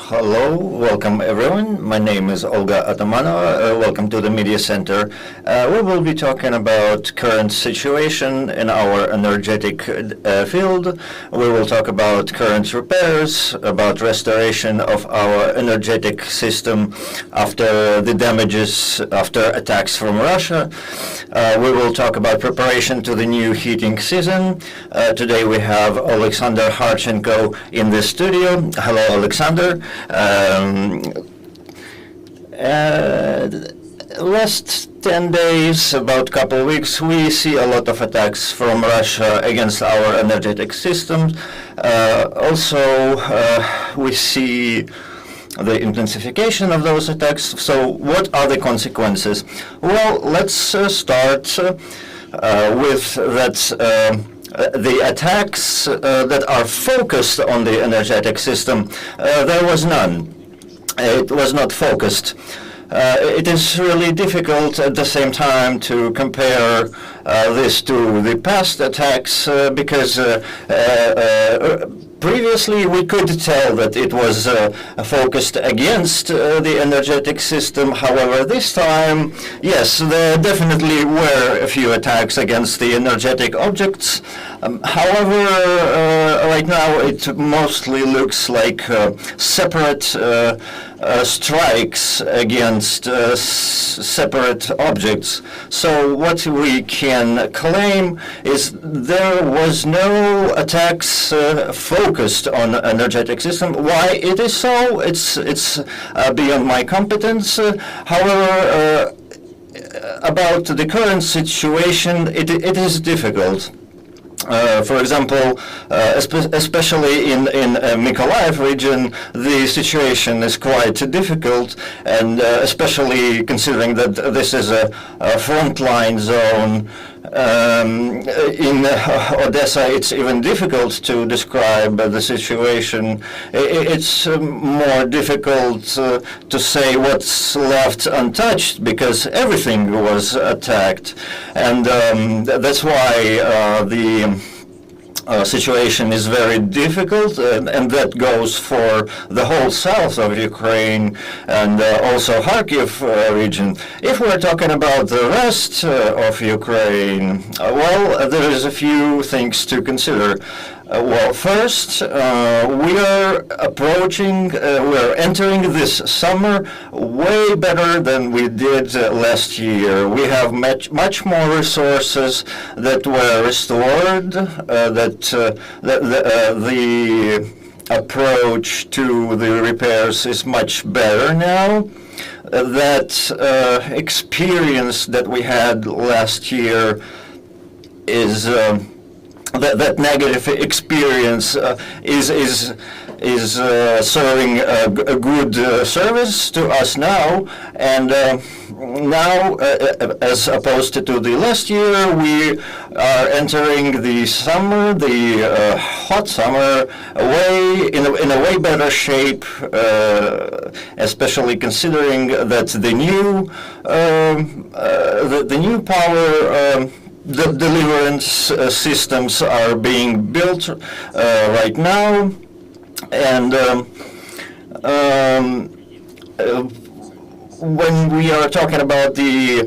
Hello, welcome everyone. My name is Olga Atamanova. Welcome to the Media Center. We will be talking about current situation in our energetic field. We will talk about current repairs, about restoration of our energetic system after the damages after attacks from Russia. We will talk about preparation to the new heating season. Today we have Oleksandr Kharchenko in the studio. Hello, Oleksandr. Last 10 days, about couple weeks, we see a lot of attacks from Russia against our energetic systems. We see the intensification of those attacks. So what are the consequences? Well, let's start with that. The attacks that are focused on the energetic system, there was none. It was not focused. It is really difficult at the same time to compare this to the past attacks because previously we could tell that it was focused against the energetic system. However, this time, yes, there definitely were a few attacks against the energetic objects. However, right now it mostly looks like separate strikes against separate objects. So what we can claim is there was no attacks focused on energetic system. Why it is so? It's beyond my competence. However, about the current situation, it is difficult. For example, especially in Mykolaiv region, the situation is quite difficult, and especially considering that this is a frontline zone. In Odessa, it's even difficult to describe the situation. It's more difficult to say what's left untouched because everything was attacked, and that's why the situation is very difficult, and that goes for the whole south of Ukraine and also Kharkiv region. If we're talking about the rest of Ukraine, well, there is a few things to consider. Well, first, we are entering this summer way better than we did last year. We have much more resources that were restored, the approach to the repairs is much better now. That experience that we had last year is that negative experience is serving a good service to us now, and now, as opposed to the last year, we are entering the summer, the hot summer, in a way better shape, especially considering that the new power. The deliverance systems are being built right now, and when we are talking about the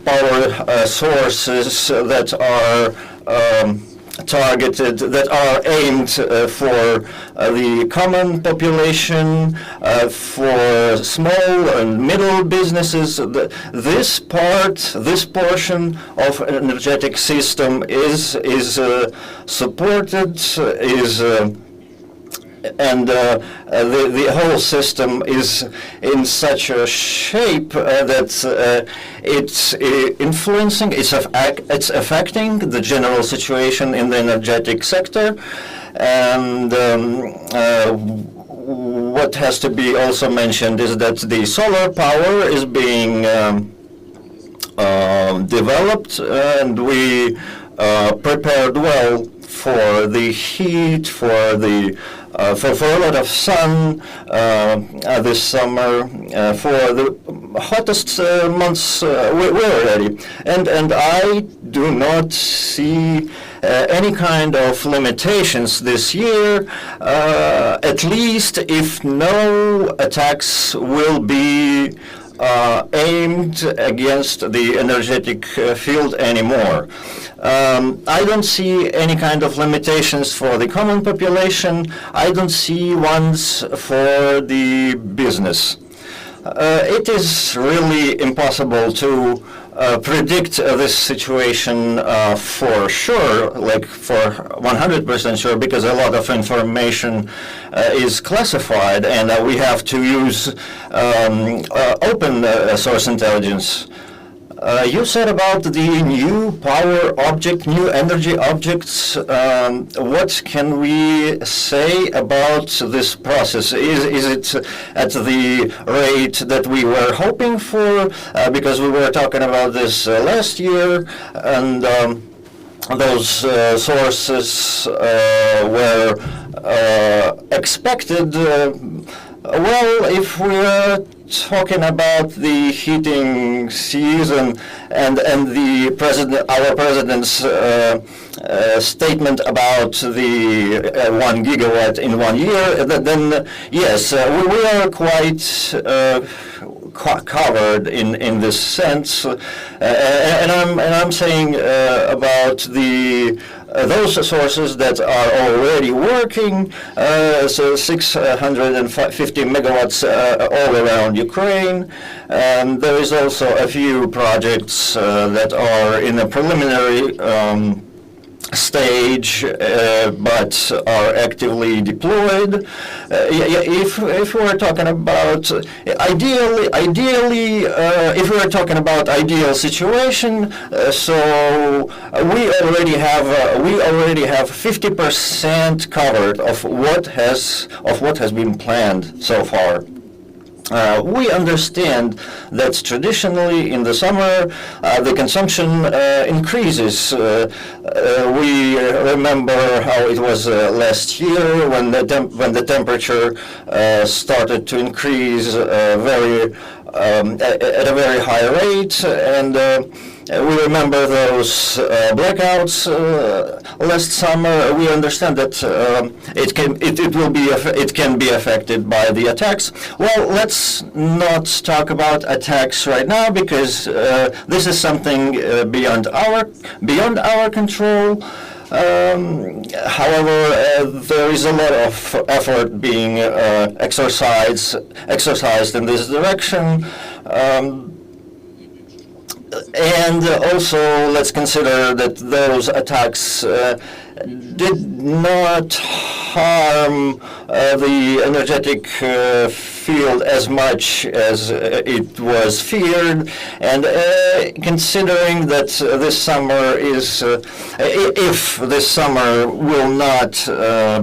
power sources that are targeted, that are aimed for the common population, for small and middle businesses. This portion of energetic system is supported, and the whole system is in such a shape that it's influencing, it's affecting the general situation in the energetic sector. And what has to be also mentioned is that the solar power is being developed, and we prepared well for the heat, for the for a lot of sun this summer, for the hottest months we're ready. And I do not see any kind of limitations this year, at least if no attacks will be aimed against the energetic field anymore. I don't see any kind of limitations for the common population. I don't see ones for the business. It is really impossible to predict this situation for sure, like for 100% sure, because a lot of information is classified, and we have to use open source intelligence. You said about the new power object, new energy objects. What can we say about this process? Is it at the rate that we were hoping for? Because we were talking about this last year, and those sources were expected. Well, if we're talking about the heating season and our president's statement about the 1 gigawatt in 1 year, then yes, we are quite covered in this sense, and I'm saying about those sources that are already working, so 650 megawatts all around Ukraine. There is also a few projects that are in a preliminary stage, but are actively deployed. If we're talking about ideally, if we're talking about ideal situation, so we already have 50% covered of what has been planned so far. We understand that traditionally in the summer the consumption increases. We remember how it was last year when the temperature started to increase at a very high rate, and we remember those blackouts last summer. We understand that it can be affected by the attacks. Well, let's not talk about attacks right now, because this is something beyond our control. However, there is a lot of effort being exercised in this direction. And also, let's consider that those attacks did not harm the energetic field as much as it was feared. And considering that this summer is, if this summer will not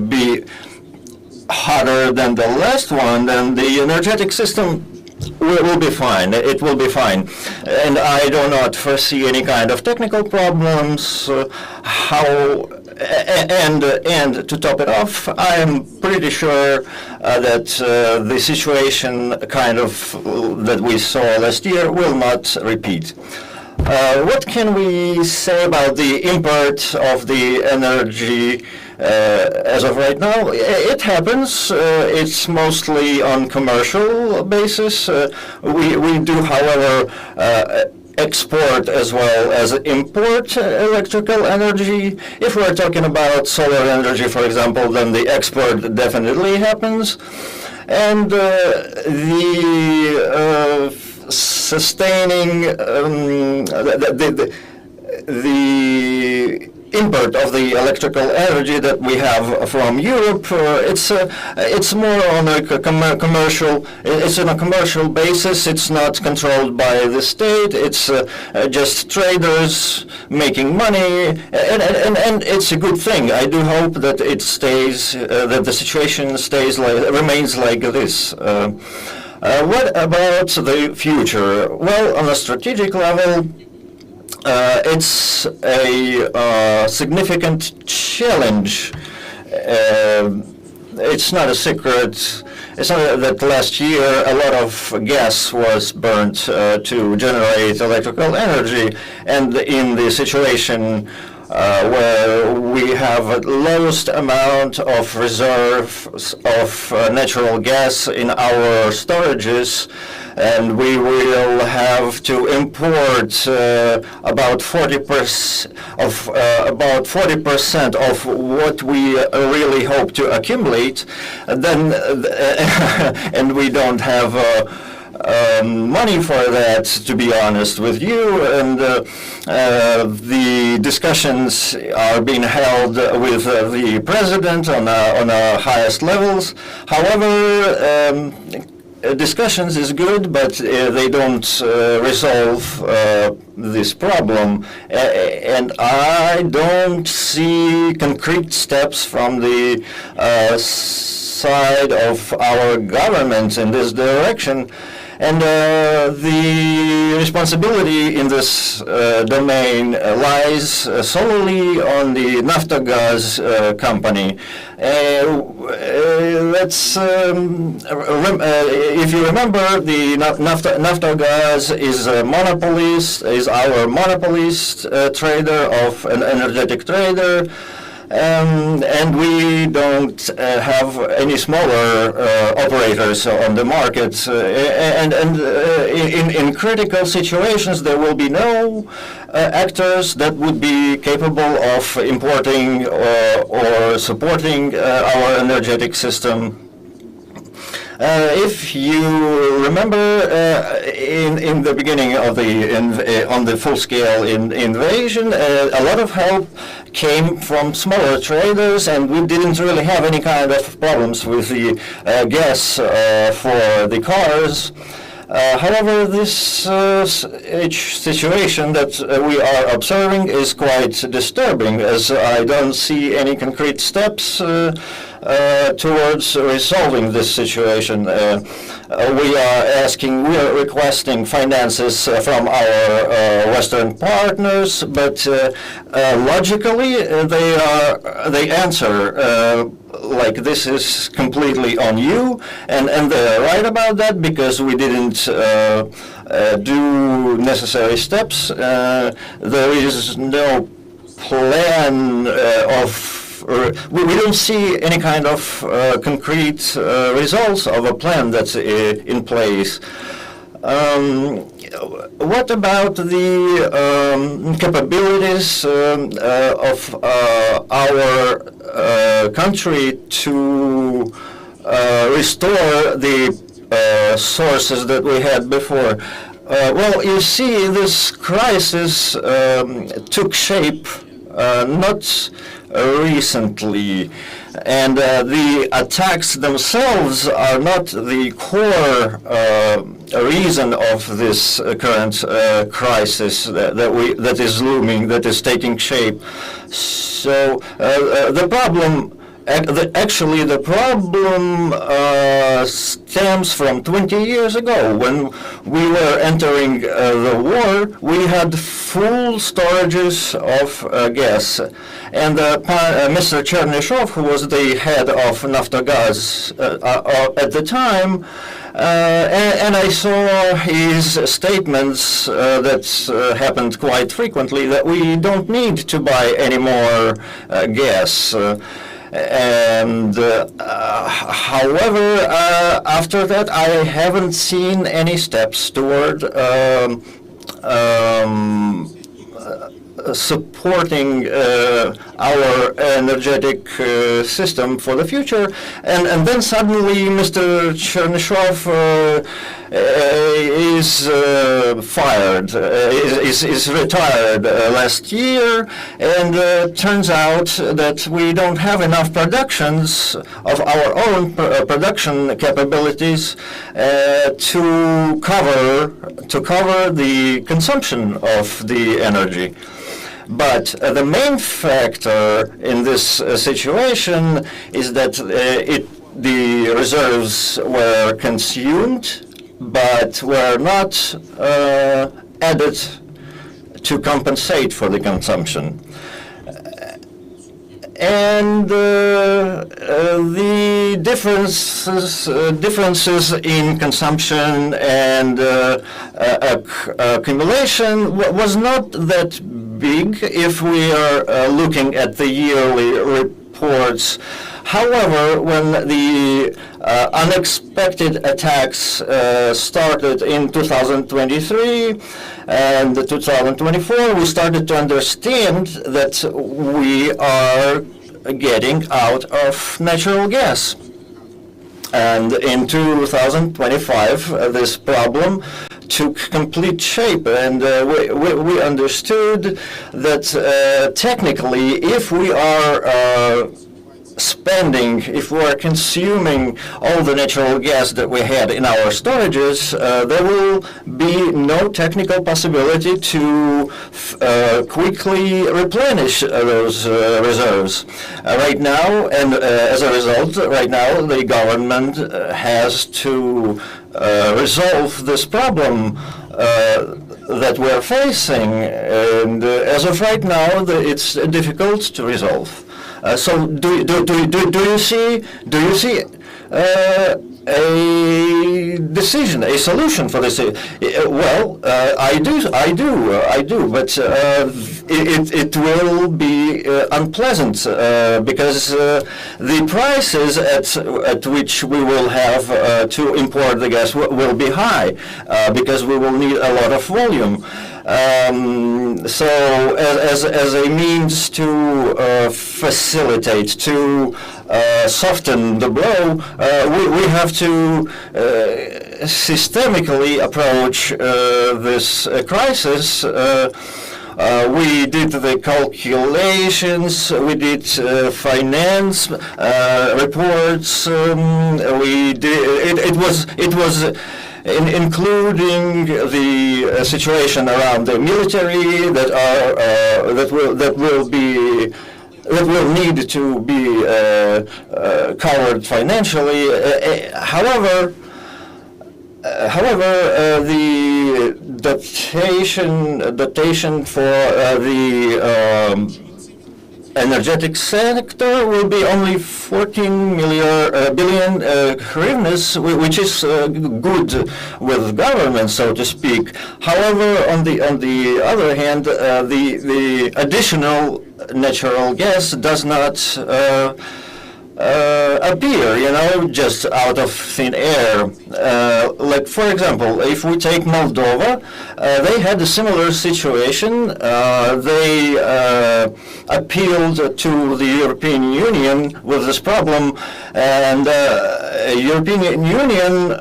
be hotter than the last one, then the energetic system will be fine. It will be fine, and I do not foresee any kind of technical problems. And to top it off, I am pretty sure that the situation that we saw last year will not repeat. What can we say about the import of the energy as of right now? It happens. It's mostly on commercial basis. We do, however, export as well as import electrical energy. If we're talking about solar energy, for example, then the export definitely happens. And sustaining the import of the electrical energy that we have from Europe, it's more on a commercial. It's on a commercial basis. It's not controlled by the state. It's just traders making money, and it's a good thing. I do hope that it stays, that the situation remains like this. What about the future? Well, on a strategic level, it's a significant challenge it's not a secret. It's not that last year a lot of gas was burnt to generate electrical energy, and in the situation where we have a lowest amount of reserves of natural gas in our storages, and we will have to import about 40% of what we really hope to accumulate, and then and we don't have money for that, to be honest with you, and the discussions are being held with the president on highest levels. However, discussions is good, but they don't resolve this problem, and I don't see concrete steps from the side of our government in this direction. And the responsibility in this domain lies solely on the Naftogaz company. If you remember, the Naftogaz is a monopolist, is our monopolist trader of an energetic trader. And we don't have any smaller operators on the market. In critical situations, there will be no actors that would be capable of importing or supporting our energetic system. If you remember, in the beginning of on the full-scale invasion, a lot of help came from smaller traders, and we didn't really have any kind of problems with the gas for the cars. However, this situation that we are observing is quite disturbing, as I don't see any concrete steps towards resolving this situation. We are requesting finances from our Western partners, but logically they answer like this is completely on you, and they're right about that, because we didn't do necessary steps. There is no plan of we don't see any kind of concrete results of a plan that's in place. What about the capabilities of our country to restore the sources that we had before? Well, you see, this crisis took shape not recently, and the attacks themselves are not the core reason of this current crisis that is looming, that is taking shape. So the problem. Actually, the problem stems from 20 years ago. When we were entering the war, we had full storages of gas. And Mr. Chernyshov, who was the head of Naftogaz at the time, and I saw his statements that happened quite frequently, that we don't need to buy any more gas. And however, after that, I haven't seen any steps toward supporting our energetic system for the future. And then suddenly Mr. Chernyshov is fired, is retired last year, and turns out that we don't have enough productions of our own production capabilities to cover the consumption of the energy. But the main factor in this situation is that the reserves were consumed, but were not added to compensate for the consumption. and the differences in consumption and accumulation was not that big if we are looking at the yearly reports. However, when the unexpected attacks started in 2023 and 2024, we started to understand that we are getting out of natural gas. And in 2025, this problem took complete shape, and we understood that technically, if we are if we are consuming all the natural gas that we had in our storages, there will be no technical possibility to quickly replenish those reserves. Right now, and as a result, right now the government has to resolve this problem that we're facing, and as of right now, it's difficult to resolve. So do you see a decision, a solution for this? Well, I do, but it will be unpleasant because the prices at which we will have to import the gas will be high because we will need a lot of volume. So as a means to facilitate, to soften the blow, we have to systemically approach this crisis. We did the calculations, we did finance reports, we did, it was including the situation around the military that will need to be covered financially. However, the dotation for the energetic sector will be only 14 billion hryvnias, which is good with government, so to speak. However, on the other hand, the additional natural gas does not appear, just out of thin air. Like, for example, if we take Moldova, they had a similar situation. They appealed to the European Union with this problem, and European Union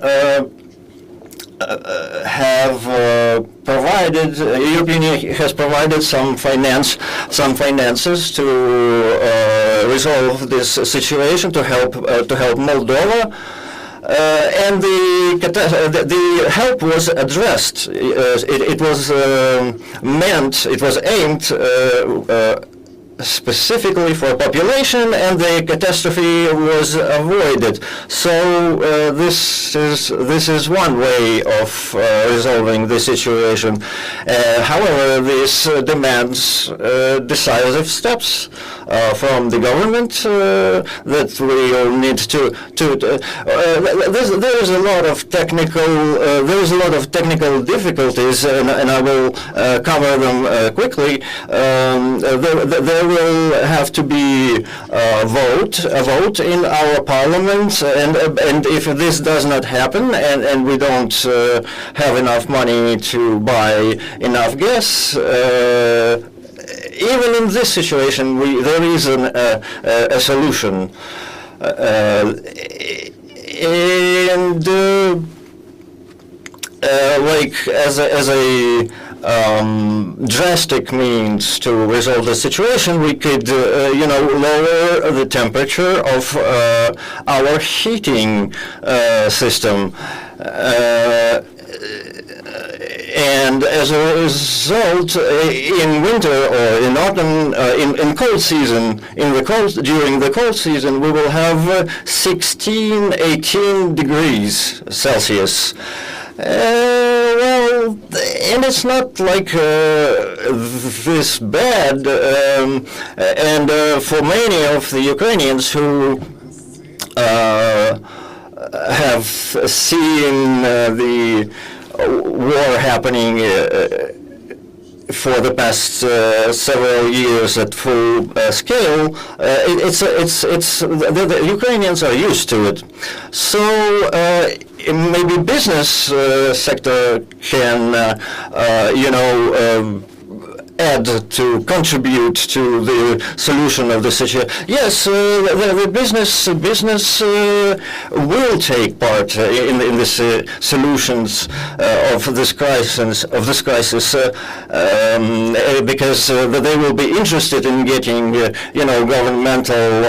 European Union has provided some finances to resolve this situation, to help Moldova. And the help was addressed. It was aimed specifically for population, and the catastrophe was avoided. So this is one way of resolving the situation. However, this demands decisive steps from the government that we will need to. There is a lot of technical difficulties, and I will cover them quickly. There will have to be a vote in our parliament, and if this does not happen, and we don't have enough money to buy enough gas, even in this situation, there is a solution, and like as a drastic means to resolve the situation, we could, lower the temperature of our heating system. And as a result, in winter or in autumn, in cold season, during the cold season, we will have 18 degrees Celsius. Well, Well, and it's not like this bad, and for many of the Ukrainians who have seen the war happening for the past several years at full scale, the Ukrainians are used to it. So maybe business sector can, add to contribute to the solution of the situation. Yes, the business will take part in this solutions of this crisis. Because they will be interested in getting, governmental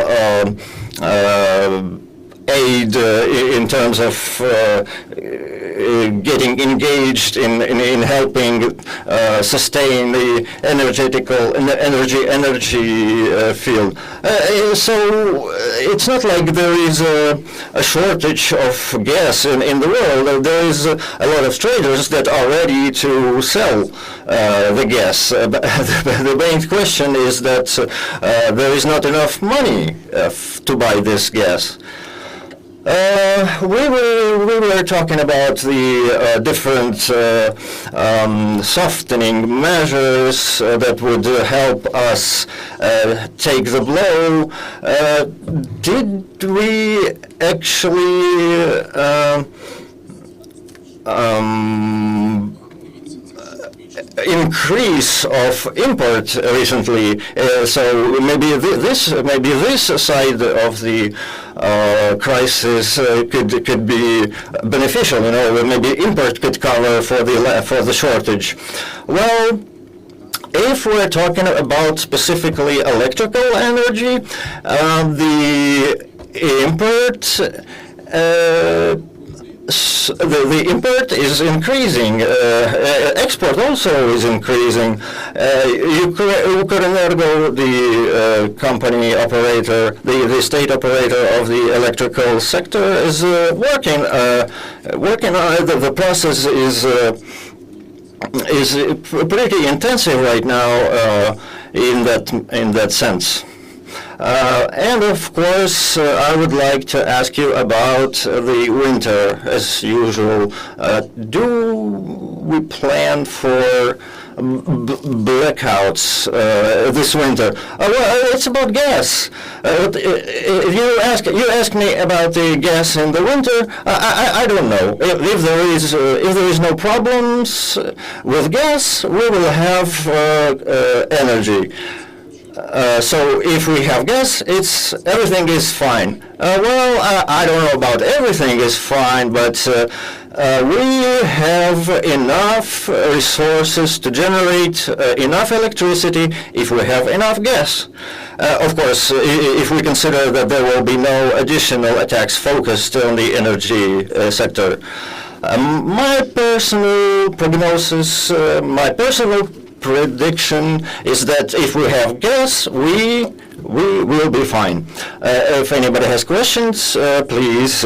aid in terms of getting engaged in helping sustain the energy field. So it's not like there is a shortage of gas in the world. There is a lot of traders that are ready to sell the gas. The main question is that there is not enough money to buy this gas. We were talking about the different softening measures that would help us take the blow. Did we actually increase of import recently? So maybe this side of the crisis could be beneficial. Maybe import could cover for the shortage. Well, if we're talking about specifically electrical energy, the import. The import is increasing. Export also is increasing. Ukrenergo, the company operator, the state operator of the electrical sector, is working on it. The process is pretty intensive right now in that sense. And of course, I would like to ask you about the winter, as usual. Do we plan for blackouts this winter? Well, it's about gas. If you ask me about the gas in the winter, I don't know. If there is no problems with gas, we will have energy. So if we have gas, everything is fine. Well, I don't know about everything is fine, but we have enough resources to generate enough electricity if we have enough gas. Of course, if we consider that there will be no additional attacks focused on the energy sector. My personal prognosis, my personal prediction is that if we have gas, we will be fine. If anybody has questions, please.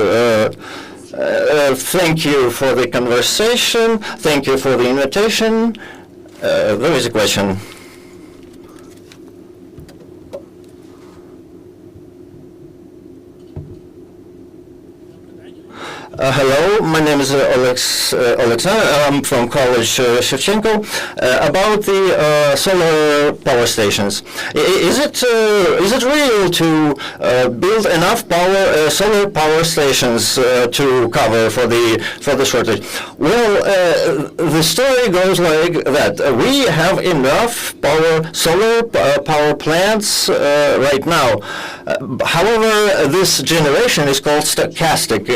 Thank you for the conversation. Thank you for the invitation. There is a question. Hello, my name is Oleksandr. I'm from college Kharchenko. About the solar power stations, is it real to build enough solar power stations to cover for the shortage? Well, the story goes like that. We have enough solar power plants right now. However, this generation is called stochastic.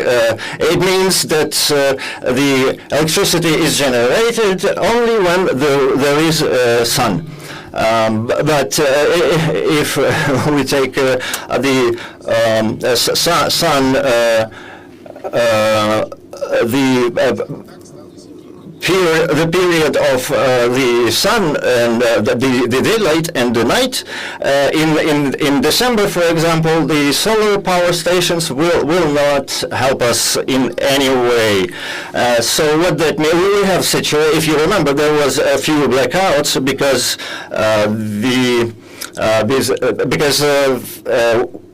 It means that the electricity is generated only when there is sun. But if we take the sun, the the period of the sun and the daylight and the night. In December, for example, the solar power stations will not help us in any way. So what that means, we have situation. If you remember, there was a few blackouts because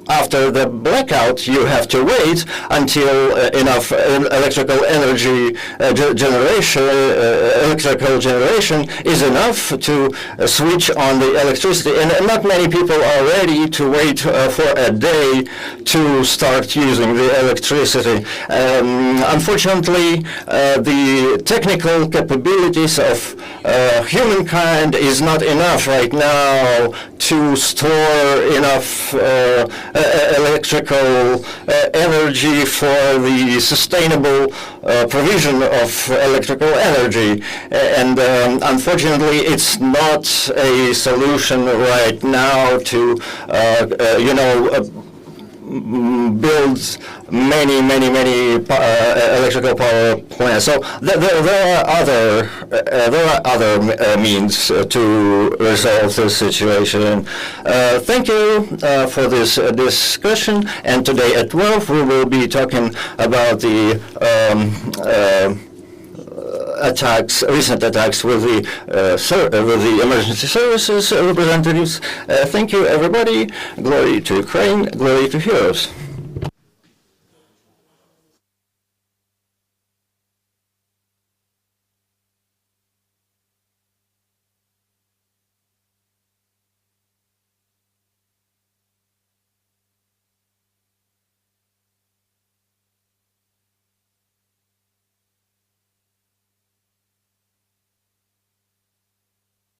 after the blackout, you have to wait until enough electrical energy generation is enough to switch on the electricity. And not many people are ready to wait for a day to start using the electricity. Unfortunately, the technical capabilities of humankind is not enough right now to store enough electrical energy for the sustainable provision of electrical energy. And unfortunately, it's not a solution right now to, build many electrical power plants. So there are other means to resolve this situation. Thank you for this discussion. And today at 12 we will be talking about the recent attacks with the emergency services representatives. Thank you, everybody. Glory to Ukraine. Glory to heroes.